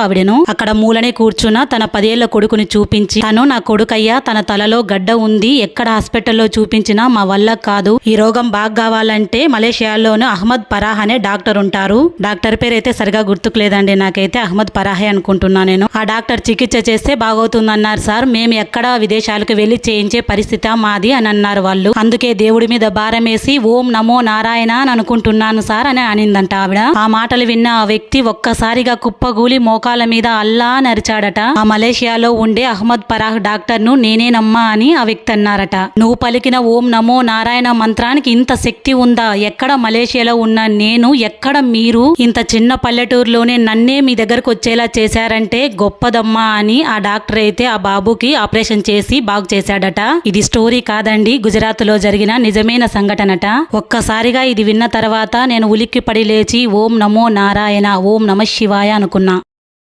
ఆవిడను. అక్కడ మూలనే కూర్చున్న తన 10 ఏళ్ల కొడుకుని చూపించి, తను నా కొడుకయ్యా, తన తలలో గడ్డ ఉంది, ఎక్కడ హాస్పిటల్లో చూపించినా మా వల్ల కాదు, ఈ రోగం బాగా కావాలంటే మలేషియాలోని అహ్మద్ ఫరాహ్ అనే డాక్టర్ ఉంటారు. డాక్టర్ పేరు అయితే సరిగా గుర్తుకు లేదండి, నాకైతే అహ్మద్ ఫరాహే అనుకుంటున్నా నేను. ఆ డాక్టర్ చికిత్స చేస్తే బాగవుతుందన్నారు సార్. మేము ఎక్కడ విదేశాలకు వెళ్లి చేయించే పరిస్థితి మాది అని అన్నారు వాళ్ళు. అందుకే దేవుడి మీద భారం వేసి ఓం నమో నారాయణ అని అనుకుంటున్నాను సార్ అని అనిందంట ఆవిడ. ఆ మాటలు విన్న ఆ వ్యక్తి ఒక్కసారిగా కుప్పగూలి మోకాల మీద అల్లా నరిచాడట. ఆ మలేషియాలో ఉండే అహ్మద్ ఫరాహ్ డాక్టర్ ను నేనేనమ్మా అని ఆ వ్యక్తి అన్నారట. నువ్వు పలికిన ఓం నమో నారాయణ మంత్రానికి ఇంత శక్తి ఉందా? ఎక్కడ మలేషియాలో ఉన్న నేను, ఎక్కడ మీరు ఇంత చిన్న పల్లెటూరులోనే నన్నే మీ దగ్గరకు వచ్చేలా చేశారంటే గొప్పదమ్మా అని ఆ డాక్టర్ అయితే ఆ బాబుకి ఆపరేషన్ చేసి బాగు చేశాడట. ఇది స్టోరీ కాదండి, గుజరాత్ లో జరిగిన నిజమైన సంఘటనట. ఒక్కసారిగా ఇది విన్న తర్వాత నేను ఉలిక్కిపడి లేచి ఓం నమో నారాయణ, ఓం నమ శివాయ అనుకున్నా.